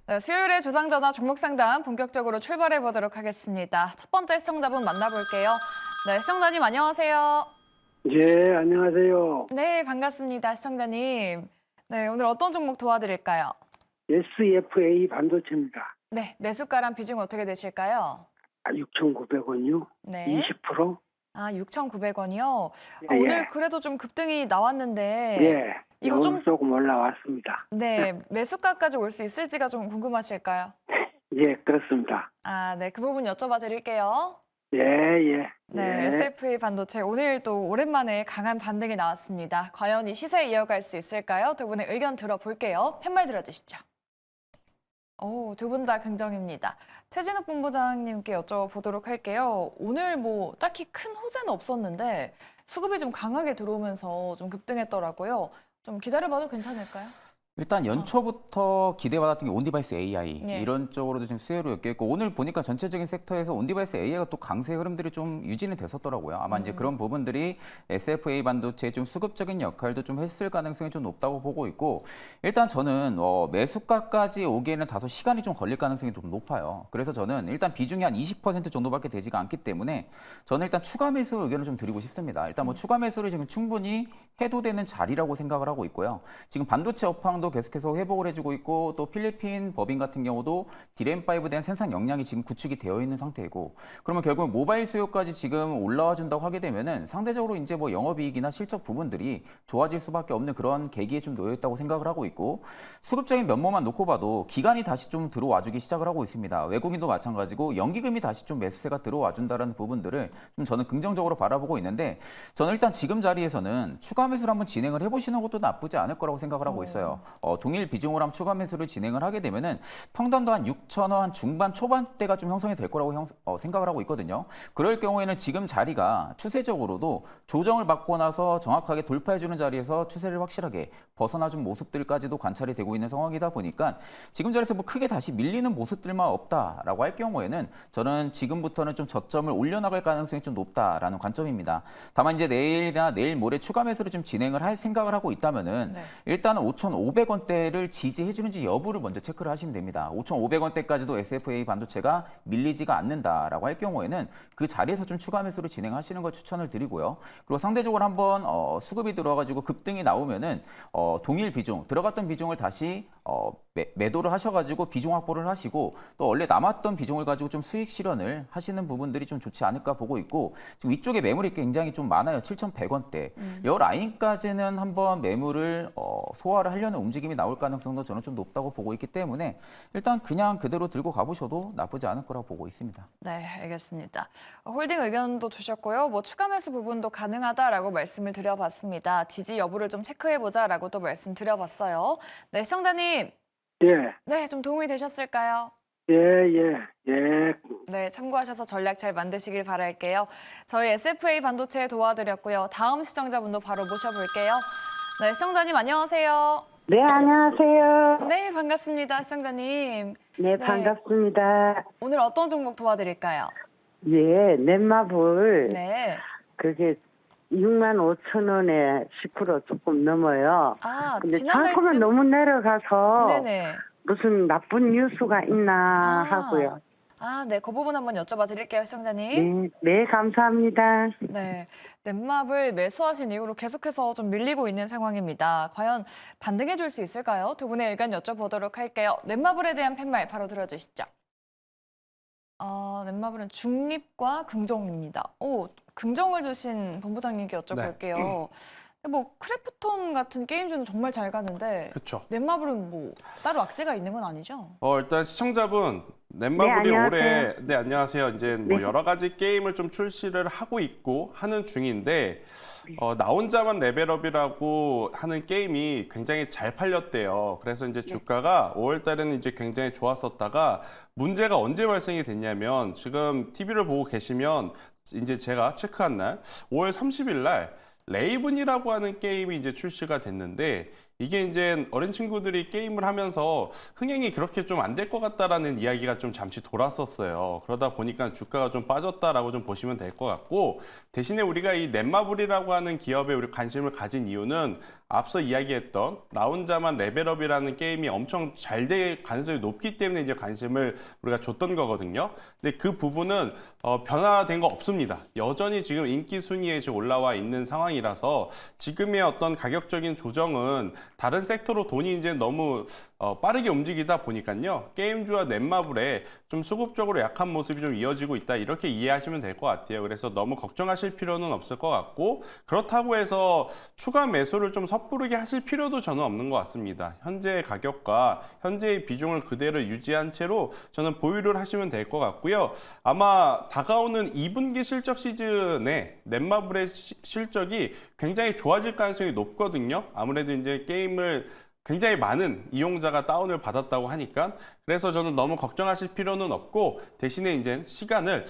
네, 수요일에 주상전화 종목 상담 본격적으로 출발해 보도록 하겠습니다. 첫 번째 시청자분 만나볼게요. 네, 시청자님 안녕하세요. 예, 안녕하세요. 네, 반갑습니다, 시청자님. 네, 오늘 어떤 종목 도와드릴까요? SFA 반도체입니다. 네, 매수가랑 비중 어떻게 되실까요? 6,900원이요? 네. 20%? 6,900원이요. 예, 오늘 예. 그래도 좀 급등이 나왔는데 예, 이거 오늘 좀 조금 올라왔습니다. 네, 매수가까지 올 수 있을지가 좀 궁금하실까요? 예, 그렇습니다. 네, 그 부분 여쭤봐 드릴게요. 예, 예. 네, 예. SFA 반도체 오늘 또 오랜만에 강한 반등이 나왔습니다. 과연 이 시세 이어갈 수 있을까요? 두 분의 의견 들어볼게요. 팻말 들어주시죠. 두 분 다 긍정입니다. 최진욱 본부장님께 여쭤보도록 할게요. 오늘 뭐 딱히 큰 호재는 없었는데 수급이 좀 강하게 들어오면서 좀 급등했더라고요. 좀 기다려봐도 괜찮을까요? 일단 연초부터 기대받았던 게 온디바이스 AI 예. 이런 쪽으로도 지금 수혜로 엮였고 오늘 보니까 전체적인 섹터에서 온디바이스 AI가 또 강세 흐름들이 좀 유지는 됐었더라고요. 아마 이제 그런 부분들이 SFA 반도체의 좀 수급적인 역할도 좀 했을 가능성이 좀 높다고 보고 있고 일단 저는 매수가까지 오기에는 다소 시간이 좀 걸릴 가능성이 좀 높아요. 그래서 저는 일단 비중이 한 20% 정도밖에 되지가 않기 때문에 저는 일단 추가 매수 의견을 좀 드리고 싶습니다. 일단 뭐 추가 매수를 지금 충분히 해도 되는 자리라고 생각을 하고 있고요. 지금 반도체 업황도 계속해서 회복을 해주고 있고 또 필리핀 법인 같은 경우도 디램5에 대한 생산 역량이 지금 구축이 되어 있는 상태이고 그러면 결국 모바일 수요까지 지금 올라와 준다고 하게 되면은 상대적으로 이제 뭐 영업이익이나 실적 부분들이 좋아질 수밖에 없는 그런 계기에 좀 놓여 있다고 생각을 하고 있고 수급적인 면모만 놓고 봐도 기관이 다시 좀 들어와 주기 시작을 하고 있습니다. 외국인도 마찬가지고 연기금이 다시 좀 매수세가 들어와 준다라는 부분들을 좀 저는 긍정적으로 바라보고 있는데 저는 일단 지금 자리에서는 추가 매수를 한번 진행을 해보시는 것도 나쁘지 않을 거라고 생각을 하고 있어요. 동일 비중으로 한번 추가 매수를 진행을 하게 되면은 평단도 한 6,000원 중반 초반대가 좀 형성이 될 거라고 생각을 하고 있거든요. 그럴 경우에는 지금 자리가 추세적으로도 조정을 받고 나서 정확하게 돌파해주는 자리에서 추세를 확실하게 벗어나준 모습들까지도 관찰이 되고 있는 상황이다 보니까 지금 자리에서 뭐 크게 다시 밀리는 모습들만 없다라고 할 경우에는 저는 지금부터는 좀 저점을 올려나갈 가능성이 좀 높다라는 관점입니다. 다만 이제 내일이나 내일 모레 추가 매수를 좀 진행을 할 생각을 하고 있다면은 일단은 5,500원대를 지지해주는지 여부를 먼저 체크를 하시면 됩니다. 5,500원대까지도 SFA 반도체가 밀리지가 않는다라고 할 경우에는 그 자리에서 좀 추가 매수를 진행하시는 걸 추천을 드리고요. 그리고 상대적으로 한번 수급이 들어와가지고 급등이 나오면은 동일 비중, 들어갔던 비중을 다시 매도를 하셔가지고 비중 확보를 하시고 또 원래 남았던 비중을 가지고 좀 수익 실현을 하시는 부분들이 좀 좋지 않을까 보고 있고 지금 이쪽에 매물이 굉장히 좀 많아요. 7,100원대. 이 라인까지는 한번 매물을 소화를 하려는 움직임이 나올 가능성도 저는 좀 높다고 보고 있기 때문에 일단 그냥 그대로 들고 가보셔도 나쁘지 않을 거라고 보고 있습니다. 네, 알겠습니다. 홀딩 의견도 주셨고요. 뭐 추가 매수 부분도 가능하다라고 말씀을 드려봤습니다. 지지 여부를 좀 체크해보자라고 또 말씀드려봤어요. 네, 시청자님. 예, 네, 좀 도움이 되셨을까요? 예, 예, 예. 네, 참고하셔서 전략 잘 만드시길 바랄게요. 저희 SFA 반도체 도와드렸고요. 다음 시청자분도 바로 모셔볼게요. 네, 시청자님 안녕하세요. 네, 안녕하세요. 네, 반갑습니다, 시청자님. 네, 반갑습니다. 오늘 어떤 종목 도와드릴까요? 예, 넷마블 네. 그게 65,000원에 10% 조금 넘어요. 근데 상품은 지난달쯤 너무 내려가서 네네. 무슨 나쁜 뉴스가 있나 하고요. 네, 그 부분 한번 여쭤봐 드릴게요, 시청자님. 네, 네, 감사합니다. 네, 넷마블 매수하신 이후로 계속해서 좀 밀리고 있는 상황입니다. 과연 반등해 줄 수 있을까요? 두 분의 의견 여쭤보도록 할게요. 넷마블에 대한 팻말 바로 들어주시죠. 넷마블은 중립과 긍정입니다. 긍정을 주신 본부장님께 여쭤볼게요. 뭐 크래프톤 같은 게임주는 정말 잘 가는데 그렇죠. 넷마블은 뭐 따로 악재가 있는 건 아니죠? 일단 시청자분 넷마블이 네, 올해 안녕하세요. 이제 뭐 네. 여러 가지 게임을 좀 출시를 하고 있고 하는 중인데 나 혼자만 레벨업이라고 하는 게임이 굉장히 잘 팔렸대요. 그래서 이제 주가가 5월 달에는 이제 굉장히 좋았었다가 문제가 언제 발생이 됐냐면 지금 TV를 보고 계시면 이제 제가 체크한 날 5월 30일 날 레이븐이라고 하는 게임이 이제 출시가 됐는데 이게 이제 어린 친구들이 게임을 하면서 흥행이 그렇게 좀 안 될 것 같다라는 이야기가 좀 잠시 돌았었어요. 그러다 보니까 주가가 좀 빠졌다라고 좀 보시면 될 것 같고 대신에 우리가 이 넷마블이라고 하는 기업에 우리 관심을 가진 이유는 앞서 이야기했던 나 혼자만 레벨업이라는 게임이 엄청 잘 될 가능성이 높기 때문에 이제 관심을 우리가 줬던 거거든요. 근데 그 부분은 변화된 거 없습니다. 여전히 지금 인기 순위에 지금 올라와 있는 상황이라서 지금의 어떤 가격적인 조정은 다른 섹터로 돈이 이제 너무 빠르게 움직이다 보니까요. 게임주와 넷마블에 좀 수급적으로 약한 모습이 좀 이어지고 있다. 이렇게 이해하시면 될 것 같아요. 그래서 너무 걱정하실 필요는 없을 것 같고 그렇다고 해서 추가 매수를 좀 섣부르게 하실 필요도 저는 없는 것 같습니다. 현재 가격과 현재의 비중을 그대로 유지한 채로 저는 보유를 하시면 될 것 같고요. 아마 다가오는 2분기 실적 시즌에 넷마블의 실적이 굉장히 좋아질 가능성이 높거든요. 아무래도 이제 게임을 굉장히 많은 이용자가 다운을 받았다고 하니까 그래서 저는 너무 걱정하실 필요는 없고 대신에 이제 시간을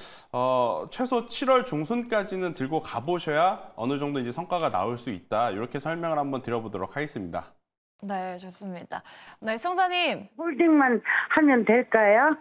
최소 7월 중순까지는 들고 가보셔야 어느 정도 이제 성과가 나올 수 있다. 이렇게 설명을 한번 드려보도록 하겠습니다. 네, 좋습니다. 네, 시청자님. 홀딩만 하면 될까요?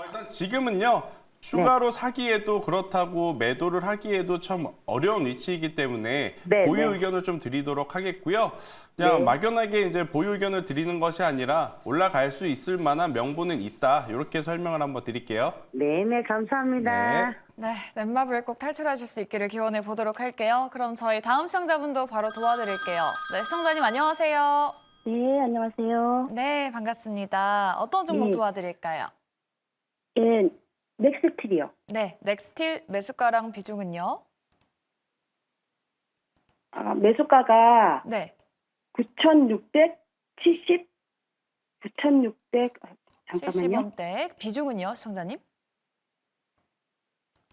일단 지금은요. 추가로 사기에도 그렇다고 매도를 하기에도 참 어려운 위치이기 때문에 네, 보유 네. 의견을 좀 드리도록 하겠고요. 그냥 네. 막연하게 이제 보유 의견을 드리는 것이 아니라 올라갈 수 있을 만한 명분은 있다. 이렇게 설명을 한번 드릴게요. 네네, 감사합니다. 네. 네, 넷마블 꼭 탈출하실 수 있기를 기원해 보도록 할게요. 그럼 저희 다음 시청자분도 바로 도와드릴게요. 네, 시청자님 안녕하세요. 네, 안녕하세요. 네, 반갑습니다. 어떤 종목 네. 도와드릴까요? 예, 넥스트리요. 네, 넥스틸 매수가랑 비중은요? 매수가가 네, 9,670, 9,600, 잠깐만요. 70원대. 비중은요, 시청자님?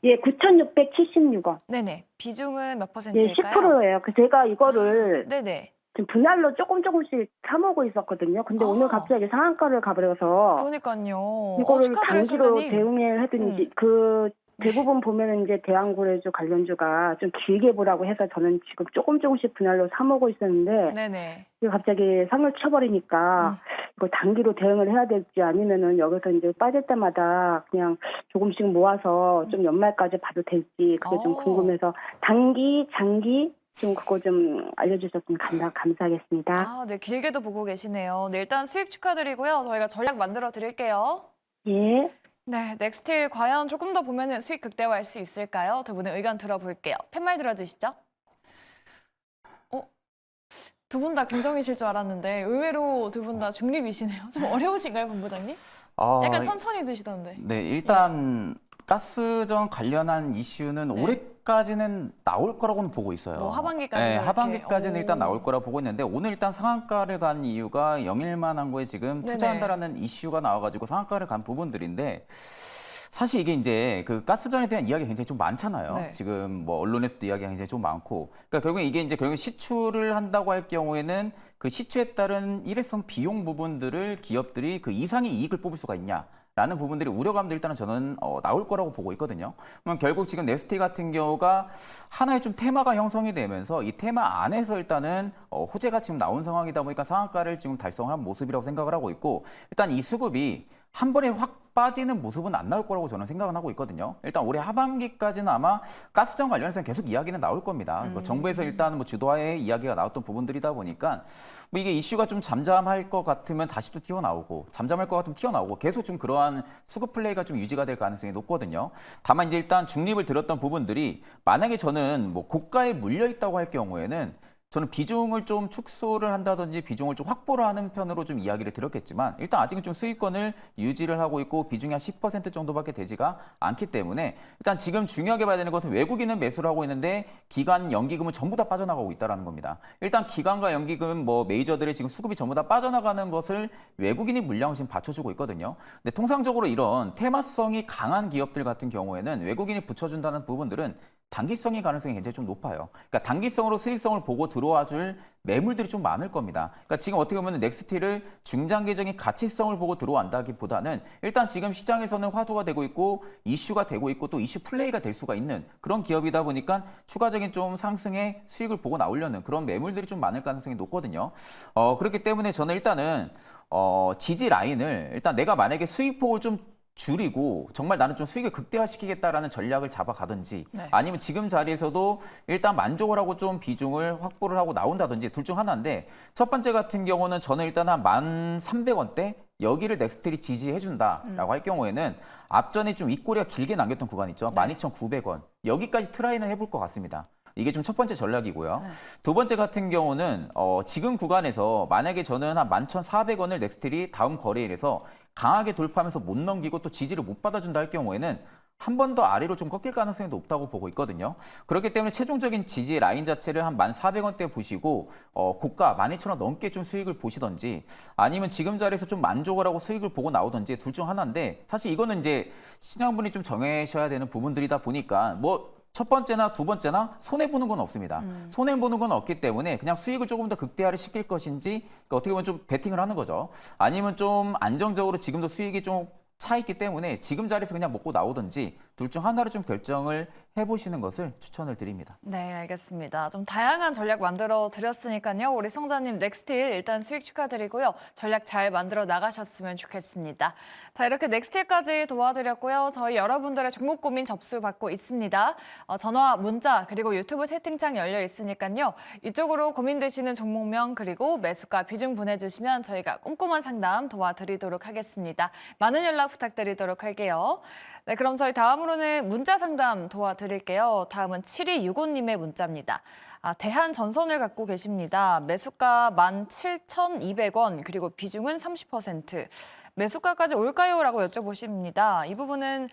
예, 9,676원. 네네. 비중은 몇 예, 퍼센트일까요? 10%예요. 제가 이거를 네네. 지금 분할로 조금씩 사모고 있었거든요. 근데 아. 오늘 갑자기 상한가를 가버려서 그러니까요. 이거를 축하드려요, 단기로 시청자님. 대응을 했더니 그 대부분 보면은 이제 대한고래주 관련주가 좀 길게 보라고 해서 저는 지금 조금씩 분할로 사모고 있었는데 네네. 이거 갑자기 상을 쳐버리니까 이거 단기로 대응을 해야 될지 아니면은 여기서 이제 빠질 때마다 그냥 조금씩 모아서 좀 연말까지 봐도 될지 그게 좀 오. 궁금해서 단기, 장기 지금 그거 좀 알려주셨으면 감사하겠습니다. 아, 네. 길게도 보고 계시네요. 네, 일단 수익 축하드리고요. 저희가 전략 만들어 드릴게요. 예. 네, 넥스틸 과연 조금 더 보면은 수익 극대화할 수 있을까요? 두 분의 의견 들어볼게요. 팻말 들어주시죠. 두 분 다 긍정이실 줄 알았는데 의외로 두 분 다 중립이시네요. 좀 어려우신가요, 본부장님? 약간 천천히 드시던데. 네, 일단 가스전 관련한 이슈는 네. 올해까지는 나올 거라고는 보고 있어요. 뭐 하반기까지 네, 이렇게. 하반기까지는 일단 오. 나올 거라 보고 있는데 오늘 일단 상한가를 간 이유가 영일만한 거에 지금 네네. 투자한다라는 이슈가 나와가지고 상한가를 간 부분들인데 사실 이게 이제 그 가스전에 대한 이야기가 굉장히 좀 많잖아요. 네. 지금 뭐 언론에서도 이야기가 굉장히 좀 많고. 그러니까 결국에 이게 이제 결국에 시추를 한다고 할 경우에는 그 시추에 따른 일회성 비용 부분들을 기업들이 그 이상의 이익을 뽑을 수가 있냐. 라는 부분들이 우려감도 일단은 저는 나올 거라고 보고 있거든요. 그러면 결국 지금 넥스틸 같은 경우가 하나의 좀 테마가 형성이 되면서 이 테마 안에서 일단은 호재가 지금 나온 상황이다 보니까 상한가를 지금 달성한 모습이라고 생각을 하고 있고 일단 이 수급이 한 번에 확 빠지는 모습은 안 나올 거라고 저는 생각은 하고 있거든요. 일단 올해 하반기까지는 아마 가스전 관련해서는 계속 이야기는 나올 겁니다. 정부에서 일단 뭐 주도하에 이야기가 나왔던 부분들이다 보니까 뭐 이게 이슈가 좀 잠잠할 것 같으면 다시 또 튀어나오고 잠잠할 것 같으면 튀어나오고 계속 좀 그러한 수급 플레이가 좀 유지가 될 가능성이 높거든요. 다만 이제 일단 중립을 들었던 부분들이 만약에 저는 뭐 고가에 물려 있다고 할 경우에는 저는 비중을 좀 축소를 한다든지 비중을 좀 확보를 하는 편으로 좀 이야기를 드렸겠지만 일단 아직은 좀 수익권을 유지를 하고 있고 비중이 한 10% 정도밖에 되지가 않기 때문에 일단 지금 중요하게 봐야 되는 것은 외국인은 매수를 하고 있는데 기관 연기금은 전부 다 빠져나가고 있다는 겁니다. 일단 기관과 연기금 뭐 메이저들의 지금 수급이 전부 다 빠져나가는 것을 외국인이 물량을 지금 받쳐주고 있거든요. 근데 통상적으로 이런 테마성이 강한 기업들 같은 경우에는 외국인이 붙여준다는 부분들은 단기성의 가능성이 굉장히 좀 높아요. 그러니까 단기성으로 수익성을 보고 들어와 줄 매물들이 좀 많을 겁니다. 그러니까 지금 어떻게 보면 넥스틸을 중장기적인 가치성을 보고 들어온다기보다는 일단 지금 시장에서는 화두가 되고 있고 이슈가 되고 있고 또 이슈 플레이가 될 수가 있는 그런 기업이다 보니까 추가적인 좀 상승의 수익을 보고 나오려는 그런 매물들이 좀 많을 가능성이 높거든요. 그렇기 때문에 저는 일단은 지지 라인을 일단 내가 만약에 수익폭을 좀 줄이고 정말 나는 좀 수익을 극대화시키겠다라는 전략을 잡아가든지 네. 아니면 지금 자리에서도 일단 만족을 하고 좀 비중을 확보를 하고 나온다든지 둘 중 하나인데 첫 번째 같은 경우는 저는 일단 한 1,300원대 여기를 넥스트리 지지해준다라고 할 경우에는 앞전에 좀 윗꼬리가 길게 남겼던 구간 있죠. 12,900원. 여기까지 트라이는 해볼 것 같습니다. 이게 좀 첫 번째 전략이고요. 네. 두 번째 같은 경우는 지금 구간에서 만약에 저는 한 11,400원을 넥스트리 다음 거래일에서 강하게 돌파하면서 못 넘기고 또 지지를 못 받아준다 할 경우에는 한 번 더 아래로 좀 꺾일 가능성이 높다고 보고 있거든요. 그렇기 때문에 최종적인 지지 라인 자체를 한 1,400원대 보시고 고가 12,000원 넘게 좀 수익을 보시던지 아니면 지금 자리에서 좀 만족을 하고 수익을 보고 나오던지 둘 중 하나인데 사실 이거는 이제 시장분이 좀 정해셔야 되는 부분들이다 보니까 뭐 첫 번째나 두 번째나 손해보는 건 없습니다. 손해보는 건 없기 때문에 그냥 수익을 조금 더 극대화를 시킬 것인지 그러니까 어떻게 보면 좀 베팅을 하는 거죠. 아니면 좀 안정적으로 지금도 수익이 좀 차 있기 때문에 지금 자리에서 그냥 먹고 나오든지 둘 중 하나를 좀 결정을 해보시는 것을 추천을 드립니다. 네, 알겠습니다. 좀 다양한 전략 만들어 드렸으니까요. 우리 시청자님 넥스틸 일단 수익 축하드리고요. 전략 잘 만들어 나가셨으면 좋겠습니다. 자, 이렇게 넥스틸까지 도와드렸고요. 저희 여러분들의 종목 고민 접수 받고 있습니다. 전화, 문자 그리고 유튜브 채팅창 열려 있으니까요. 이쪽으로 고민되시는 종목명 그리고 매수가 비중 보내주시면 저희가 꼼꼼한 상담 도와드리도록 하겠습니다. 많은 연락 부탁드리도록 할게요. 네, 그럼 저희 다음으로는 문자 상담 도와드릴게요. 다음은 7265님의 문자입니다. 대한전선을 갖고 계십니다. 매수가 17,200원 그리고 비중은 30%. 매수가까지 올까요? 라고 여쭤보십니다. 이 부분은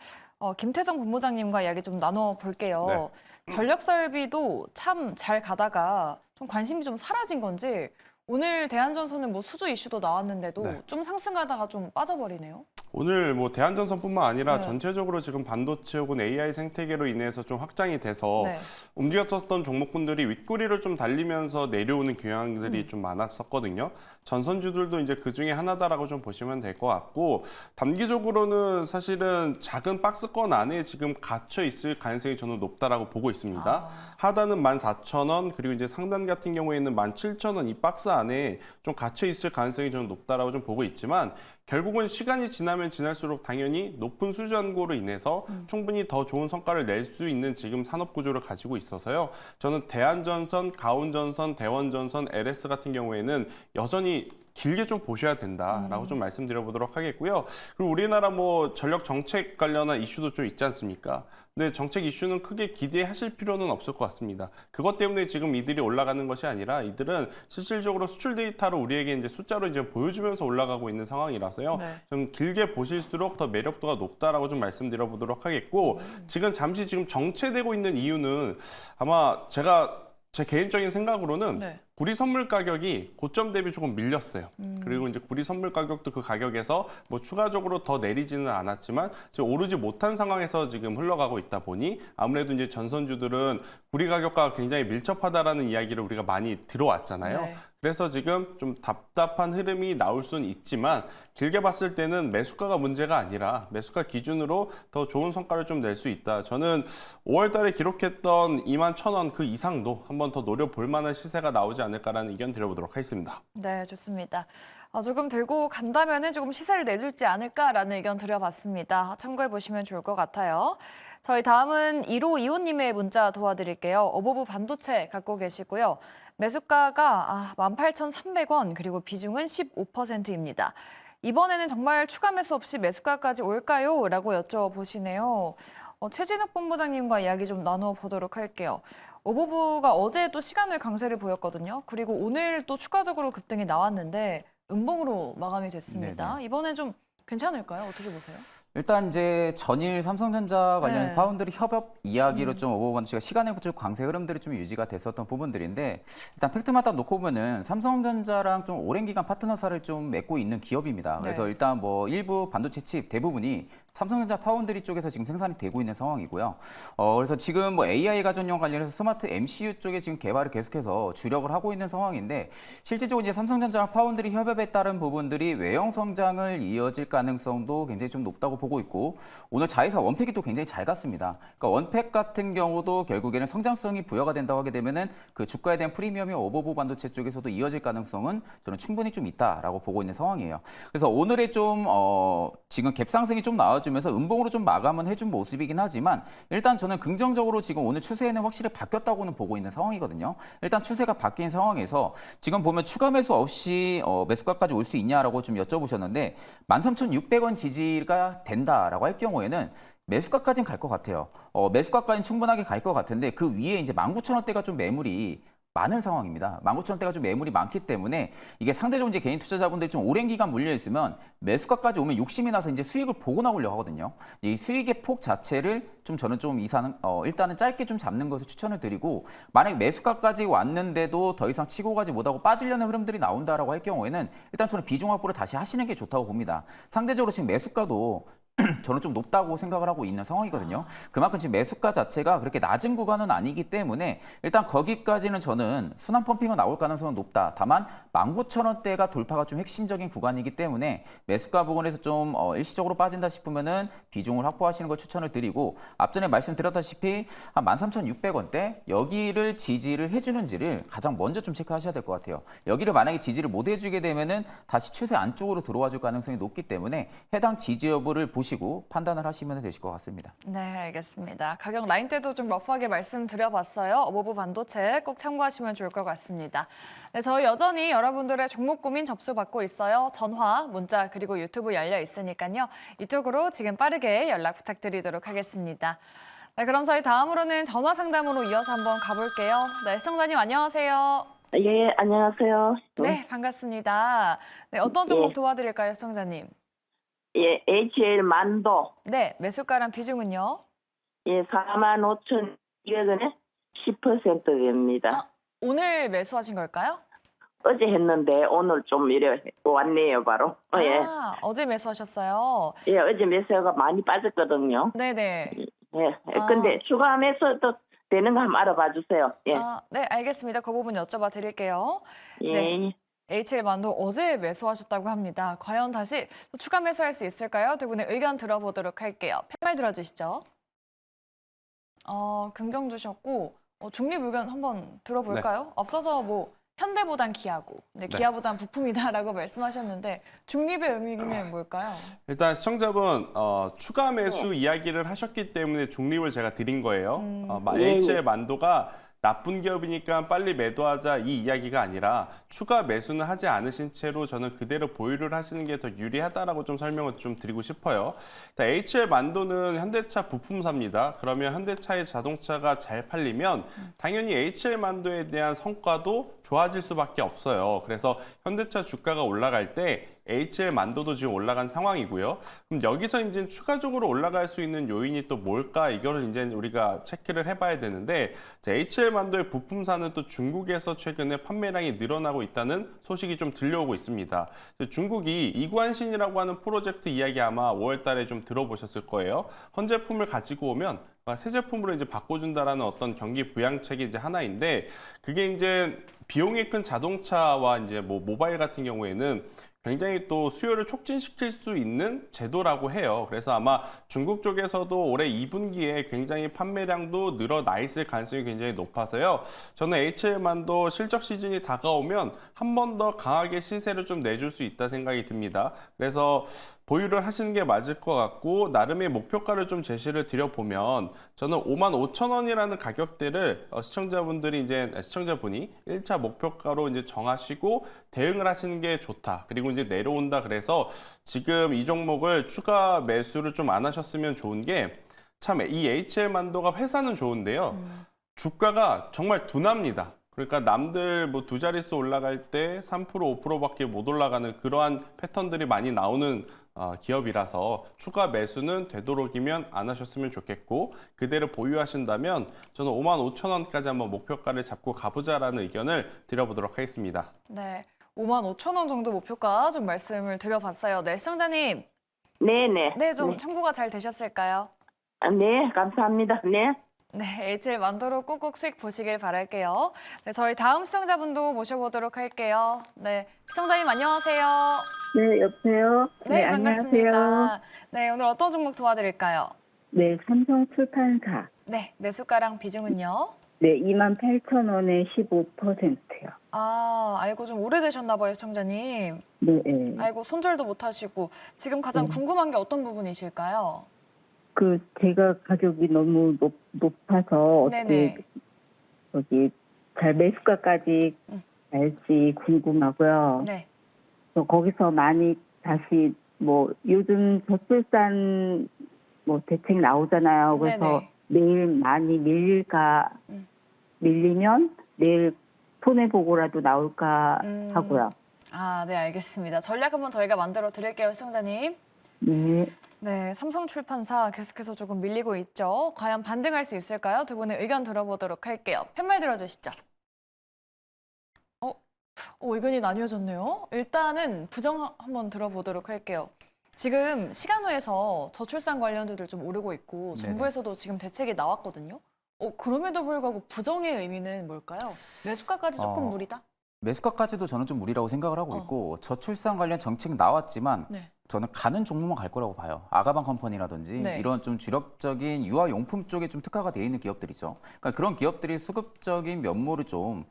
김태성 본부장님과 이야기 좀 나눠볼게요. 네. 전력설비도 참 잘 가다가 좀 관심이 좀 사라진 건지 오늘 대한전선은 뭐 수주 이슈도 나왔는데도 네. 좀 상승하다가 좀 빠져버리네요. 오늘 뭐 대한전선뿐만 아니라 네. 전체적으로 지금 반도체 혹은 AI 생태계로 인해서 좀 확장이 돼서 네. 움직였었던 종목군들이 윗꼬리를 좀 달리면서 내려오는 경향들이 좀 많았었거든요. 전선주들도 이제 그 중에 하나다라고 좀 보시면 될 것 같고 단기적으로는 사실은 작은 박스권 안에 지금 갇혀 있을 가능성이 저는 높다라고 보고 있습니다. 하단은 14,000원 그리고 이제 상단 같은 경우에는 17,000원 이 박스 안에 좀 갇혀 있을 가능성이 저는 높다라고 좀 보고 있지만 결국은 시간이 지나면 지날수록 당연히 높은 수주한고로 인해서 충분히 더 좋은 성과를 낼 수 있는 지금 산업 구조를 가지고 있어서요. 저는 대한전선, 가온전선, 대원전선, LS 같은 경우에는 여전히 길게 좀 보셔야 된다라고 좀 말씀드려보도록 하겠고요. 그리고 우리나라 뭐 전력 정책 관련한 이슈도 좀 있지 않습니까? 근데 정책 이슈는 크게 기대하실 필요는 없을 것 같습니다. 그것 때문에 지금 이들이 올라가는 것이 아니라 이들은 실질적으로 수출 데이터로 우리에게 이제 숫자로 이제 보여주면서 올라가고 있는 상황이라서요. 네. 좀 길게 보실수록 더 매력도가 높다라고 좀 말씀드려보도록 하겠고 지금 잠시 지금 정체되고 있는 이유는 아마 제 개인적인 생각으로는 네. 구리 선물 가격이 고점 대비 조금 밀렸어요. 그리고 이제 구리 선물 가격도 그 가격에서 뭐 추가적으로 더 내리지는 않았지만 지금 오르지 못한 상황에서 지금 흘러가고 있다 보니 아무래도 이제 전선주들은 구리 가격과 굉장히 밀접하다라는 이야기를 우리가 많이 들어왔잖아요. 네. 그래서 지금 좀 답답한 흐름이 나올 수는 있지만 길게 봤을 때는 매수가가 문제가 아니라 매수가 기준으로 더 좋은 성과를 좀 낼 수 있다. 저는 5월 달에 기록했던 21,000원 그 이상도 한번 더 노려볼 만한 시세가 나오지 않을까라는 의견 드려보도록 하겠습니다. 네, 좋습니다. 조금 들고 간다면 조금 시세를 내줄지 않을까라는 의견 드려봤습니다. 참고해 보시면 좋을 것 같아요. 저희 다음은 1525님의 문자 도와드릴게요. 어버브 반도체 갖고 계시고요. 매수가가 18,300원 그리고 비중은 15%입니다. 이번에는 정말 추가 매수 없이 매수가까지 올까요? 라고 여쭤보시네요. 최진욱 본부장님과 이야기 좀 나눠보도록 할게요. 어버브가 어제 또 시간외 강세를 보였거든요. 그리고 오늘 또 추가적으로 급등이 나왔는데 음봉으로 마감이 됐습니다. 네네. 이번에 좀 괜찮을까요? 어떻게 보세요? 일단 이제 전일 삼성전자 관련 네. 파운드리 협업 이야기로 좀 오버반도체가 시간의 부족 강세 흐름들이 좀 유지가 됐었던 부분들인데 일단 팩트만 딱 놓고 보면은 삼성전자랑 좀 오랜 기간 파트너사를 좀 맺고 있는 기업입니다. 그래서 네. 일단 뭐 일부 반도체 칩 대부분이 삼성전자 파운드리 쪽에서 지금 생산이 되고 있는 상황이고요. 그래서 지금 뭐 AI 가전용 관련해서 스마트 MCU 쪽에 지금 개발을 계속해서 주력을 하고 있는 상황인데 실질적으로 이제 삼성전자랑 파운드리 협업에 따른 부분들이 외형 성장을 이어질 가능성도 굉장히 좀 높다고 보고 있고 오늘 자회사 원팩이 또 굉장히 잘 갔습니다. 그러니까 원팩 같은 경우도 결국에는 성장성이 부여가 된다고 하게 되면은 그 주가에 대한 프리미엄이 오버부 반도체 쪽에서도 이어질 가능성은 저는 충분히 좀 있다라고 보고 있는 상황이에요. 그래서 오늘의 좀 지금 갭 상승이 좀 나와주면서 음봉으로 좀 마감은 해준 모습이긴 하지만 일단 저는 긍정적으로 지금 오늘 추세에는 확실히 바뀌었다고는 보고 있는 상황이거든요. 일단 추세가 바뀐 상황에서 지금 보면 추가 매수 없이 매수가까지 올 수 있냐라고 좀 여쭤보셨는데 13,600원 지지가 된다라고 할 경우에는 매수가까지는 갈 것 같아요. 매수가까지는 충분하게 갈 것 같은데 그 위에 이제 19,000원대가 좀 매물이 많은 상황입니다. 19,000원대가 좀 매물이 많기 때문에 이게 상대적으로 이제 개인 투자자분들이 좀 오랜 기간 물려 있으면 매수가까지 오면 욕심이 나서 이제 수익을 보고 나오려고 하거든요. 이 수익의 폭 자체를 좀 저는 좀 일단은 짧게 좀 잡는 것을 추천을 드리고 만약에 매수가까지 왔는데도 더 이상 치고 가지 못하고 빠지려는 흐름들이 나온다라고 할 경우에는 일단 저는 비중 확보를 다시 하시는 게 좋다고 봅니다. 상대적으로 지금 매수가도 저는 좀 높다고 생각을 하고 있는 상황이거든요. 그만큼 지금 매수가 자체가 그렇게 낮은 구간은 아니기 때문에 일단 거기까지는 저는 순환 펌핑은 나올 가능성은 높다. 다만 19,000원대가 돌파가 좀 핵심적인 구간이기 때문에 매수가 부분에서 좀 일시적으로 빠진다 싶으면은 비중을 확보하시는 걸 추천을 드리고 앞전에 말씀드렸다시피 한 13,600원대 여기를 지지를 해주는지를 가장 먼저 좀 체크하셔야 될 것 같아요. 여기를 만약에 지지를 못 해주게 되면은 다시 추세 안쪽으로 들어와 줄 가능성이 높기 때문에 해당 지지 여부를 보시고 판단을 하시면 되실 것 같습니다. 네, 알겠습니다. 가격 라인 때도 좀 러프하게 말씀드려봤어요. 어버브 반도체 꼭 참고하시면 좋을 것 같습니다. 네, 저희 여전히 여러분들의 종목 고민 접수받고 있어요. 전화, 문자 그리고 유튜브 열려 있으니까요. 이쪽으로 지금 빠르게 연락 부탁드리도록 하겠습니다. 네, 그럼 저희 다음으로는 전화 상담으로 이어서 한번 가볼게요. 네, 시청자님 안녕하세요. 예, 안녕하세요. 네, 반갑습니다. 네, 어떤 종목 도와드릴까요, 시청자님? 예, HL 만도. 네, 매수가랑 비중은요? 예, 45,200원에 10%입니다. 오늘 매수하신 걸까요? 어제 했는데 오늘 좀 이래 왔네요, 바로. 예. 아, 어제 매수하셨어요. 예, 어제 매수가 많이 빠졌거든요. 네네. 예. 아. 근데 추가 매수도 되는 거 한번 알아봐 주세요. 예. 네, 알겠습니다. 그 부분 여쭤봐 드릴게요. 예. 네. HL 만도 어제 매수하셨다고 합니다. 과연 다시 또 추가 매수할 수 있을까요? 두 분의 의견 들어보도록 할게요. 팻말 들어주시죠. 긍정 주셨고 중립 의견 한번 들어볼까요? 앞서서 뭐 현대보단 기아고, 기아보단 부품이다라고 말씀하셨는데 중립의 의미는 뭘까요? 일단 시청자분 추가 매수 이야기를 하셨기 때문에 중립을 제가 드린 거예요. HL 만도가 나쁜 기업이니까 빨리 매도하자 이 이야기가 아니라 추가 매수는 하지 않으신 채로 저는 그대로 보유를 하시는 게 더 유리하다라고 좀 설명을 좀 드리고 싶어요. HL 만도는 현대차 부품사입니다. 그러면 현대차의 자동차가 잘 팔리면 당연히 HL 만도에 대한 성과도 좋아질 수밖에 없어요. 그래서 현대차 주가가 올라갈 때 HL 만도도 지금 올라간 상황이고요. 그럼 여기서 이제 추가적으로 올라갈 수 있는 요인이 또 뭘까? 이거를 이제 우리가 체크를 해봐야 되는데 HL 만도의 부품사는 또 중국에서 최근에 판매량이 늘어나고 있다는 소식이 좀 들려오고 있습니다. 중국이 이관신이라고 하는 프로젝트 이야기 아마 5월달에 좀 들어보셨을 거예요. 헌제품을 가지고 오면 새 제품으로 이제 바꿔준다라는 어떤 경기 부양책이 이제 하나인데 그게 이제 비용이 큰 자동차와 이제 뭐 모바일 같은 경우에는 굉장히 또 수요를 촉진시킬 수 있는 제도라고 해요. 그래서 아마 중국 쪽에서도 올해 2분기에 굉장히 판매량도 늘어나 있을 가능성이 굉장히 높아서요. 저는 HL만도 실적 시즌이 다가오면 한 번 더 강하게 시세를 좀 내줄 수 있다 생각이 듭니다. 그래서 보유를 하시는 게 맞을 것 같고 나름의 목표가를 좀 제시를 드려보면 저는 55,000원이라는 가격대를 시청자분이 1차 목표가로 이제 정하시고 대응을 하시는 게 좋다. 그리고 이제 내려온다 그래서 지금 이 종목을 추가 매수를 좀 안 하셨으면 좋은 게 참 이 HL 만도가 회사는 좋은데요. 주가가 정말 둔합니다. 그러니까 남들 뭐 두 자릿수 올라갈 때 3%, 5%밖에 못 올라가는 그러한 패턴들이 많이 나오는 기업이라서 추가 매수는 되도록이면 안 하셨으면 좋겠고 그대로 보유하신다면 저는 55,000원까지 한번 목표가를 잡고 가보자라는 의견을 드려보도록 하겠습니다. 네, 55,000원 정도 목표가 좀 말씀을 드려봤어요. 네, 시청자님. 네네. 네, 좀 참고가 잘 되셨을까요? 네, 감사합니다. 네. 네, HL 만도로 꾹꾹 수익 보시길 바랄게요. 네, 저희 다음 시청자분도 모셔보도록 할게요. 네, 시청자님 안녕하세요. 네, 여보세요? 네, 안녕하세요. 반갑습니다. 네, 오늘 어떤 종목 도와드릴까요? 네, 삼성출판사. 네, 매수가랑 비중은요? 네, 28,000원에 15%요. 아, 알고 좀 오래되셨나 봐요, 시청자님. 네, 네. 알고 손절도 못 하시고 지금 가장 궁금한 게 어떤 부분이실까요? 제가 가격이 너무 높아서 네네. 어떻게, 잘 매수가까지 갈지 궁금하고요. 네. 또 거기서 많이 다시 요즘 저출산 대책 나오잖아요. 그래서 네네. 내일 많이 밀리면 내일 손해보고라도 나올까 하고요. 아, 네, 알겠습니다. 전략 한번 저희가 만들어 드릴게요, 시청자님. 네. 네, 삼성출판사 계속해서 조금 밀리고 있죠. 과연 반등할 수 있을까요? 두 분의 의견 들어보도록 할게요. 팻말 들어주시죠. 의견이 나뉘어졌네요. 일단은 부정 한번 들어보도록 할게요. 지금 시간외에서 저출산 관련주들 좀 오르고 있고 네네. 정부에서도 지금 대책이 나왔거든요. 그럼에도 불구하고 부정의 의미는 뭘까요? 매수가까지 조금 무리다? 매수가까지도 저는 좀 무리라고 생각을 하고 있고 저출산 관련 정책 나왔지만 네. 저는 가는 종목만 갈 거라고 봐요. 아가방 컴퍼니라든지 네. 이런 좀 주력적인 유아용품 쪽에 좀 특화가 되어 있는 기업들이죠. 그러니까 그런 기업들이 수급적인 면모를 좀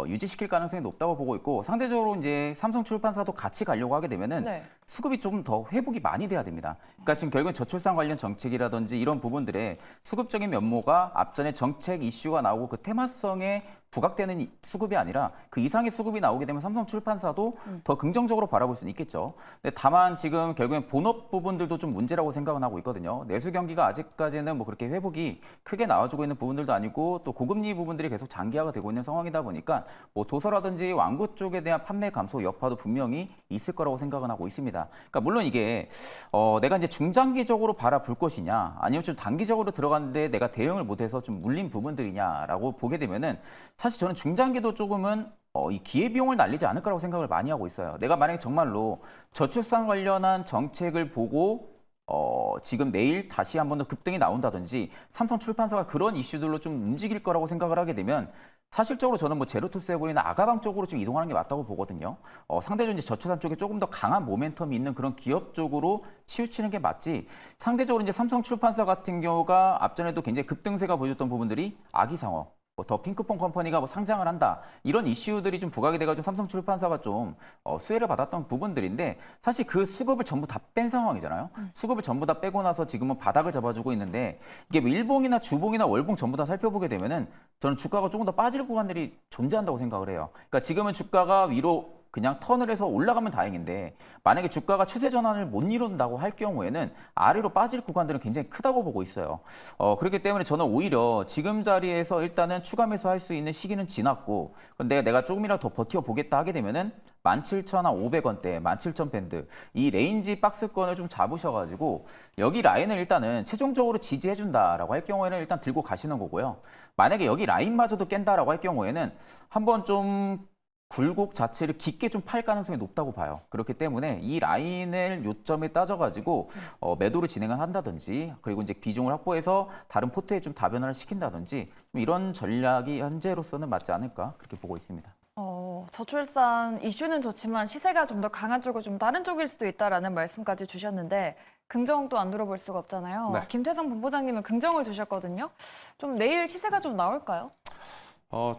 유지시킬 가능성이 높다고 보고 있고 상대적으로 이제 삼성출판사도 같이 가려고 하게 되면은 네. 수급이 조금 더 회복이 많이 돼야 됩니다. 그러니까 지금 결국엔 저출산 관련 정책이라든지 이런 부분들의 수급적인 면모가 앞전에 정책 이슈가 나오고 그 테마성에 부각되는 수급이 아니라 그 이상의 수급이 나오게 되면 삼성출판사도 더 긍정적으로 바라볼 수는 있겠죠. 근데 다만 지금 결국엔 본업 부분들도 좀 문제라고 생각은 하고 있거든요. 내수 경기가 아직까지는 그렇게 회복이 크게 나와주고 있는 부분들도 아니고 또 고금리 부분들이 계속 장기화가 되고 있는 상황이다 보니까 도서라든지 완구 쪽에 대한 판매 감소 여파도 분명히 있을 거라고 생각은 하고 있습니다. 그러니까 물론 이게 내가 이제 중장기적으로 바라볼 것이냐 아니면 좀 단기적으로 들어갔는데 내가 대응을 못해서 좀 물린 부분들이냐라고 보게 되면은 사실 저는 중장기도 조금은 이 기회비용을 날리지 않을 거라고 생각을 많이 하고 있어요. 내가 만약에 정말로 저출산 관련한 정책을 보고 지금 내일 다시 한 번 더 급등이 나온다든지 삼성출판사가 그런 이슈들로 좀 움직일 거라고 생각을 하게 되면 사실적으로 저는 제로투세븐이나 아가방 쪽으로 좀 이동하는 게 맞다고 보거든요. 상대적으로 이제 저출산 쪽에 조금 더 강한 모멘텀이 있는 그런 기업 쪽으로 치우치는 게 맞지. 상대적으로 이제 삼성출판사 같은 경우가 앞전에도 굉장히 급등세가 보여줬던 부분들이 아기상어. 더 핑크퐁 컴퍼니가 상장을 한다. 이런 이슈들이 좀 부각이 돼가지고 삼성출판사가 좀 수혜를 받았던 부분들인데 사실 그 수급을 전부 다 뺀 상황이잖아요. 수급을 전부 다 빼고 나서 지금은 바닥을 잡아주고 있는데 이게 일봉이나 주봉이나 월봉 전부 다 살펴보게 되면은 저는 주가가 조금 더 빠질 구간들이 존재한다고 생각을 해요. 그러니까 지금은 주가가 위로 그냥 턴을 해서 올라가면 다행인데 만약에 주가가 추세 전환을 못 이룬다고 할 경우에는 아래로 빠질 구간들은 굉장히 크다고 보고 있어요. 그렇기 때문에 저는 오히려 지금 자리에서 일단은 추가 매수할 수 있는 시기는 지났고 근데 내가 조금이라도 더 버텨보겠다 하게 되면은 17,500원대, 17,000밴드 이 레인지 박스권을 좀 잡으셔가지고 여기 라인을 일단은 최종적으로 지지해준다라고 할 경우에는 일단 들고 가시는 거고요. 만약에 여기 라인마저도 깬다라고 할 경우에는 한번 좀 굴곡 자체를 깊게 좀 팔 가능성이 높다고 봐요. 그렇기 때문에 이 라인을 요점에 따져가지고 매도를 진행을 한다든지 그리고 이제 비중을 확보해서 다른 포트에 좀 다변화를 시킨다든지 좀 이런 전략이 현재로서는 맞지 않을까 그렇게 보고 있습니다. 저출산 이슈는 좋지만 시세가 좀 더 강한 쪽은 좀 다른 쪽일 수도 있다라는 말씀까지 주셨는데 긍정도 안 들어볼 수가 없잖아요. 네. 김태성 본부장님은 긍정을 주셨거든요. 좀 내일 시세가 좀 나올까요?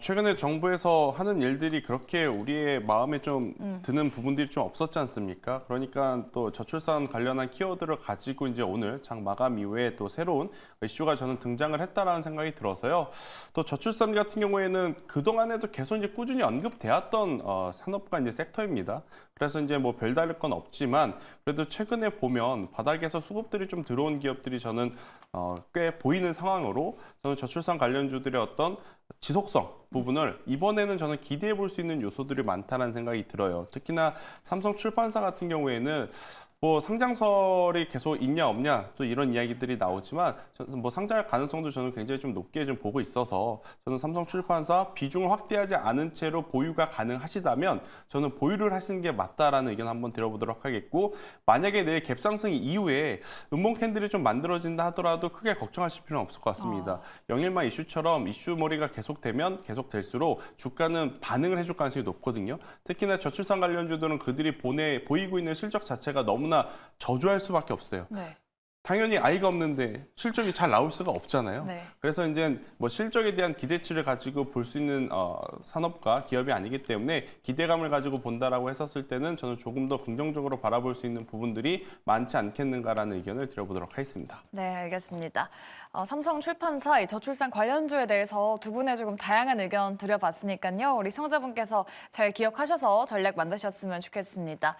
최근에 정부에서 하는 일들이 그렇게 우리의 마음에 좀 드는 부분들이 좀 없었지 않습니까? 그러니까 또 저출산 관련한 키워드를 가지고 이제 오늘 장 마감 이후에 또 새로운 이슈가 저는 등장을 했다라는 생각이 들어서요. 또 저출산 같은 경우에는 그동안에도 계속 이제 꾸준히 언급되었던 산업과 이제 섹터입니다. 그래서 이제 별다를 건 없지만 그래도 최근에 보면 바닥에서 수급들이 좀 들어온 기업들이 저는 꽤 보이는 상황으로 저는 저출산 관련주들의 어떤 지속성 부분을 이번에는 저는 기대해 볼 수 있는 요소들이 많다는 생각이 들어요. 특히나 삼성 출판사 같은 경우에는 뭐 상장설이 계속 있냐 없냐 또 이런 이야기들이 나오지만 뭐 상장할 가능성도 저는 굉장히 좀 높게 좀 보고 있어서 저는 삼성 출판사 비중을 확대하지 않은 채로 보유가 가능하시다면 저는 보유를 하시는 게 맞다라는 의견 한번 들어보도록 하겠고, 만약에 내일 갭상승 이후에 음봉 캔들이 좀 만들어진다 하더라도 크게 걱정하실 필요는 없을 것 같습니다. 영일만 이슈처럼 이슈머리가 계속되면 계속될수록 주가는 반응을 해줄 가능성이 높거든요. 특히나 저출산 관련주들은 그들이 보이고 있는 실적 자체가 너무나 저조할 수밖에 없어요. 네. 당연히 아이가 없는데 실적이 잘 나올 수가 없잖아요. 네. 그래서 이제 뭐 실적에 대한 기대치를 가지고 볼 수 있는 산업과 기업이 아니기 때문에 기대감을 가지고 본다라고 했었을 때는 저는 조금 더 긍정적으로 바라볼 수 있는 부분들이 많지 않겠는가라는 의견을 드려보도록 하겠습니다. 네, 알겠습니다. 삼성 출판사 이 저출산 관련주에 대해서 두 분의 조금 다양한 의견 드려봤으니까요. 우리 시청자분께서 잘 기억하셔서 전략 만드셨으면 좋겠습니다.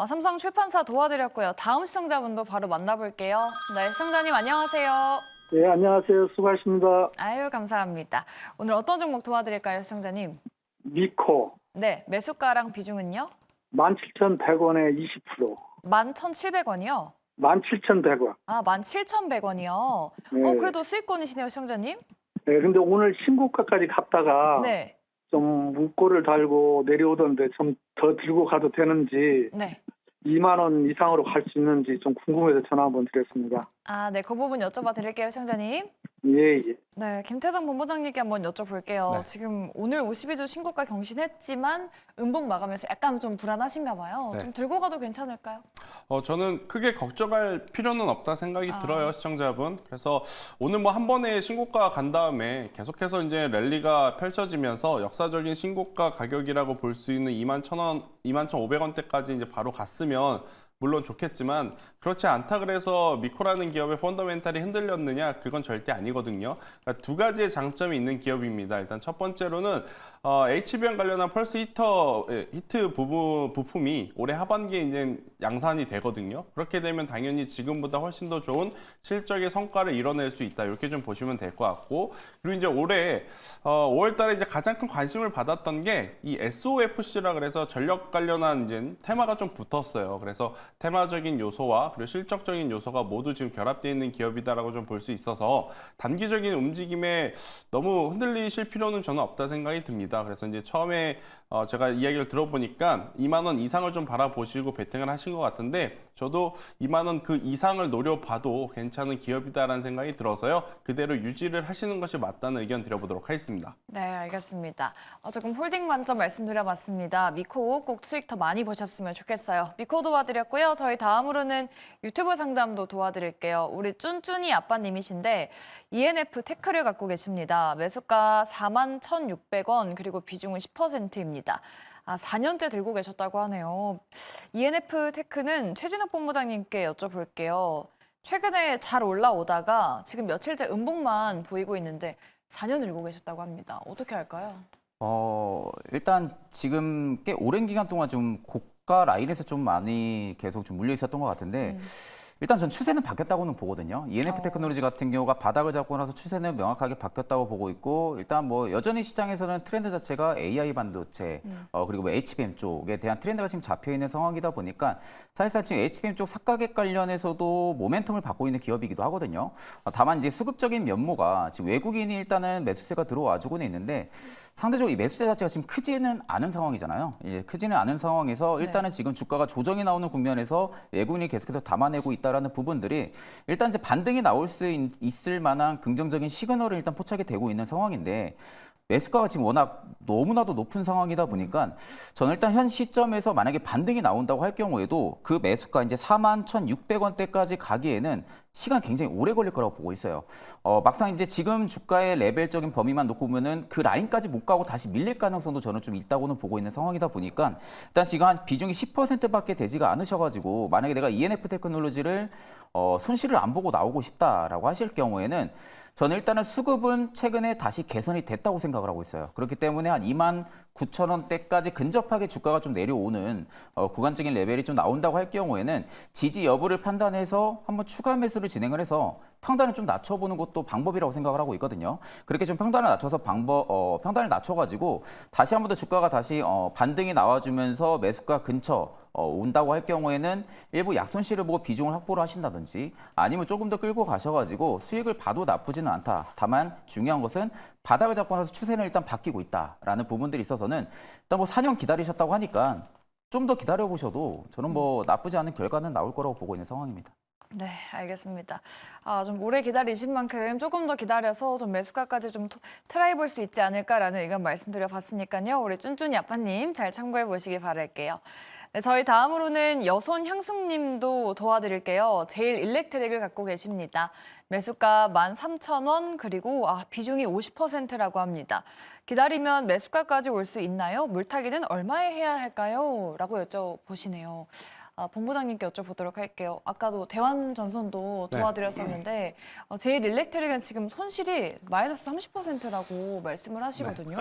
삼성 출판사 도와드렸고요. 다음 시청자분도 바로 만나볼게요. 네, 시청자님 안녕하세요. 예, 안녕하세요. 수고하십니다. 아유, 감사합니다. 오늘 어떤 종목 도와드릴까요, 시청자님? 미코 네, 매수가랑 비중은요? 17,100원에 20%. 11,700원이요? 17,100원. 아, 17,100원이요? 네. 그래도 수익권이시네요, 시청자님? 네, 근데 오늘 신고가까지 갔다가 네, 좀 문고를 달고 내려오던데 좀 더 들고 가도 되는지 네. 2만 원 이상으로 갈 수 있는지 좀 궁금해서 전화 한번 드렸습니다. 아, 네, 그 부분 여쭤봐 드릴게요, 시청자님. 예, 예. 네, 김태성 본부장님께 한번 여쭤볼게요. 네. 지금 오늘 52주 신고가 경신했지만 음봉 마감에서 약간 좀 불안하신가 봐요. 네. 좀 들고 가도 괜찮을까요? 저는 크게 걱정할 필요는 없다 생각이 들어요, 시청자분. 그래서 오늘 뭐 한 번에 신고가 간 다음에 계속해서 이제 랠리가 펼쳐지면서 역사적인 신고가 가격이라고 볼 수 있는 21,000원, 21,500원대까지 이제 바로 갔으면 물론 좋겠지만 그렇지 않다 그래서 미코라는 기업의 펀더멘탈이 흔들렸느냐, 그건 절대 아니거든요. 그러니까 두 가지의 장점이 있는 기업입니다. 일단 첫 번째로는 HBM 관련한 펄스 히트 부품이 올해 하반기에 이제 양산이 되거든요. 그렇게 되면 당연히 지금보다 훨씬 더 좋은 실적의 성과를 이뤄낼 수 있다, 이렇게 좀 보시면 될 것 같고, 그리고 이제 올해 5월달에 이제 가장 큰 관심을 받았던 게 이 SOFC라 그래서 전력 관련한 이제 테마가 좀 붙었어요. 그래서 테마적인 요소와 그리고 실적적인 요소가 모두 지금 결합되어 있는 기업이다라고 좀 볼 수 있어서 단기적인 움직임에 너무 흔들리실 필요는 저는 없다 생각이 듭니다. 그래서 이제 처음에 제가 이야기를 들어보니까 2만 원 이상을 좀 바라보시고 베팅을 하신 것 같은데, 저도 2만 원 그 이상을 노려봐도 괜찮은 기업이다라는 생각이 들어서요. 그대로 유지를 하시는 것이 맞다는 의견 드려보도록 하겠습니다. 네, 알겠습니다. 조금 홀딩 관점 말씀드려봤습니다. 미코 꼭 수익 더 많이 보셨으면 좋겠어요. 미코 도와드렸고요. 저희 다음으로는 유튜브 상담도 도와드릴게요. 우리 쭌쭌이 아빠님이신데 ENF 테크를 갖고 계십니다. 매수가 41,600원, 그리고 비중은 10%입니다. 4년째 들고 계셨다고 하네요. ENF 테크는 최진욱 본부장님께 여쭤볼게요. 최근에 잘 올라오다가 지금 며칠째 음봉만 보이고 있는데 4년 들고 계셨다고 합니다. 어떻게 할까요? 일단 지금 꽤 오랜 기간 동안 좀 고가 라인에서 좀 많이 계속 좀 물려 있었던 것 같은데, 일단 전 추세는 바뀌었다고는 보거든요. ENF 테크놀로지 같은 경우가 바닥을 잡고 나서 추세는 명확하게 바뀌었다고 보고 있고, 일단 뭐 여전히 시장에서는 트렌드 자체가 AI 반도체, 그리고 뭐 HBM 쪽에 대한 트렌드가 지금 잡혀 있는 상황이다 보니까 사실상 지금 HBM 쪽 삭가격 관련해서도 모멘텀을 받고 있는 기업이기도 하거든요. 다만 이제 수급적인 면모가 지금 외국인이 일단은 매수세가 들어와주고는 있는데 상대적으로 이 매수세 자체가 지금 크지는 않은 상황이잖아요. 크지는 않은 상황에서 일단은 지금 주가가 조정이 나오는 국면에서 외국인이 계속해서 담아내고 있다라는 부분들이 일단 이제 반등이 나올 수 있을 만한 긍정적인 시그널을 일단 포착이 되고 있는 상황인데, 매수가가 지금 워낙 너무나도 높은 상황이다 보니까 저는 일단 현 시점에서 만약에 반등이 나온다고 할 경우에도 그 매수가 이제 41,600원대까지 가기에는 시간 굉장히 오래 걸릴 거라고 보고 있어요. 막상 이제 지금 주가의 레벨적인 범위만 놓고 보면은 그 라인까지 못 가고 다시 밀릴 가능성도 저는 좀 있다고는 보고 있는 상황이다 보니까 일단 지금 한 비중이 10%밖에 되지가 않으셔가지고 만약에 내가 ENF 테크놀로지를 손실을 안 보고 나오고 싶다라고 하실 경우에는 저는 일단은 수급은 최근에 다시 개선이 됐다고 생각을 하고 있어요. 그렇기 때문에 한 29,000원대까지 근접하게 주가가 좀 내려오는 구간적인 레벨이 좀 나온다고 할 경우에는 지지 여부를 판단해서 한번 추가 매수를 진행을 해서 평단을 좀 낮춰보는 것도 방법이라고 생각을 하고 있거든요. 그렇게 좀 평단을 낮춰서 평단을 낮춰가지고 다시 한 번 더 주가가 다시 반등이 나와주면서 매수가 근처 온다고 할 경우에는 일부 약손실을 보고 비중을 확보를 하신다든지 아니면 조금 더 끌고 가셔가지고 수익을 봐도 나쁘지는 않다. 다만 중요한 것은 바닥을 잡고 나서 추세는 일단 바뀌고 있다라는 부분들이 있어서는 일단 뭐 4년 기다리셨다고 하니까 좀 더 기다려보셔도 저는 뭐 나쁘지 않은 결과는 나올 거라고 보고 있는 상황입니다. 네, 알겠습니다. 좀 오래 기다리신 만큼 조금 더 기다려서 좀 매수가까지 좀 트라이 볼 수 있지 않을까라는 의견 말씀드려봤으니까요. 우리 쭌쭌이 아빠님 잘 참고해 보시기 바랄게요. 네, 저희 다음으로는 여손 향숙님도 도와드릴게요. 제일 일렉트릭을 갖고 계십니다. 매수가 13,000원 그리고 비중이 50%라고 합니다. 기다리면 매수가까지 올 수 있나요? 물타기는 얼마에 해야 할까요? 라고 여쭤보시네요. 본부장님께 여쭤보도록 할게요. 아까도 대환전선도 네. 도와드렸었는데 제일 일렉트릭은 지금 손실이 마이너스 30%라고 말씀을 하시거든요.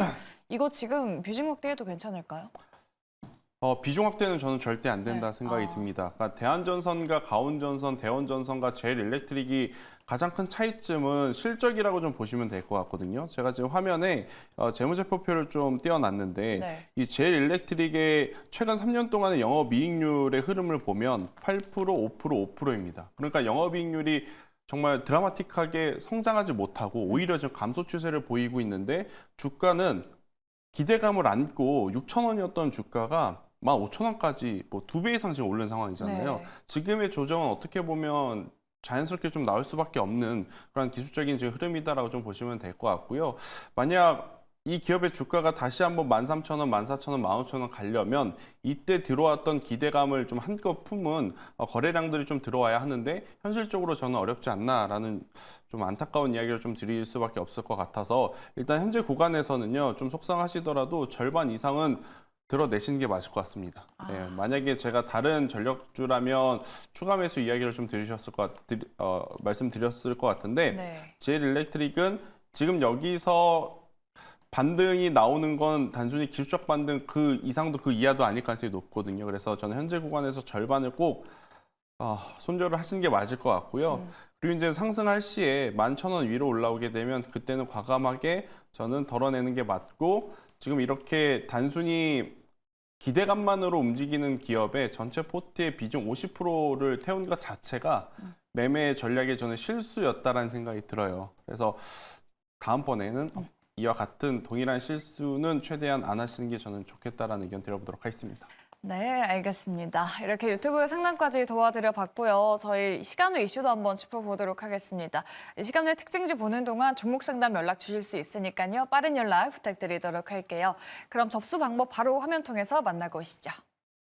이거 지금 비중 확대해도 괜찮을까요? 비중 확대는 저는 절대 안 된다 네. 생각이 듭니다. 그러니까 대한전선과 가온전선, 대원전선과 제일 일렉트릭이 가장 큰 차이점은 실적이라고 좀 보시면 될 것 같거든요. 제가 지금 화면에 재무제표표를 좀 띄워놨는데 네. 이 제일 일렉트릭의 최근 3년 동안의 영업이익률의 흐름을 보면 8%, 5%, 5%입니다. 그러니까 영업이익률이 정말 드라마틱하게 성장하지 못하고 오히려 지금 감소 추세를 보이고 있는데 주가는 기대감을 안고 6,000원이었던 주가가 15,000원까지 뭐 2배 이상 지금 오른 상황이잖아요. 네. 지금의 조정은 어떻게 보면 자연스럽게 좀 나올 수밖에 없는 그런 기술적인 지금 흐름이다라고 좀 보시면 될 것 같고요. 만약 이 기업의 주가가 다시 한번 13,000원, 14,000원, 15,000원 가려면 이때 들어왔던 기대감을 좀 한껏 품은 거래량들이 좀 들어와야 하는데 현실적으로 저는 어렵지 않나라는 좀 안타까운 이야기를 좀 드릴 수밖에 없을 것 같아서 일단 현재 구간에서는요 좀 속상하시더라도 절반 이상은 들어내시는 게 맞을 것 같습니다. 네, 만약에 제가 다른 전력주라면 추가 매수 이야기를 좀 말씀드렸을 것 같은데 네. 제일 일렉트릭은 지금 여기서 반등이 나오는 건 단순히 기술적 반등 그 이상도 그 이하도 아닐 가능성이 높거든요. 그래서 저는 현재 구간에서 절반을 꼭 손절을 하시는 게 맞을 것 같고요. 그리고 이제 상승할 시에 11,000원 위로 올라오게 되면 그때는 과감하게 저는 덜어내는 게 맞고 지금 이렇게 단순히 기대감만으로 움직이는 기업의 전체 포트의 비중 50%를 태운 것 자체가 매매 전략의 저는 실수였다라는 생각이 들어요. 그래서 다음번에는 이와 같은 동일한 실수는 최대한 안 하시는 게 저는 좋겠다라는 의견 드려보도록 하겠습니다. 네, 알겠습니다. 이렇게 유튜브 상담까지 도와드려 봤고요. 저희 시간 후 이슈도 한번 짚어보도록 하겠습니다. 이 시간 후에 특징주 보는 동안 종목 상담 연락 주실 수 있으니까요. 빠른 연락 부탁드리도록 할게요. 그럼 접수 방법 바로 화면 통해서 만나고 오시죠.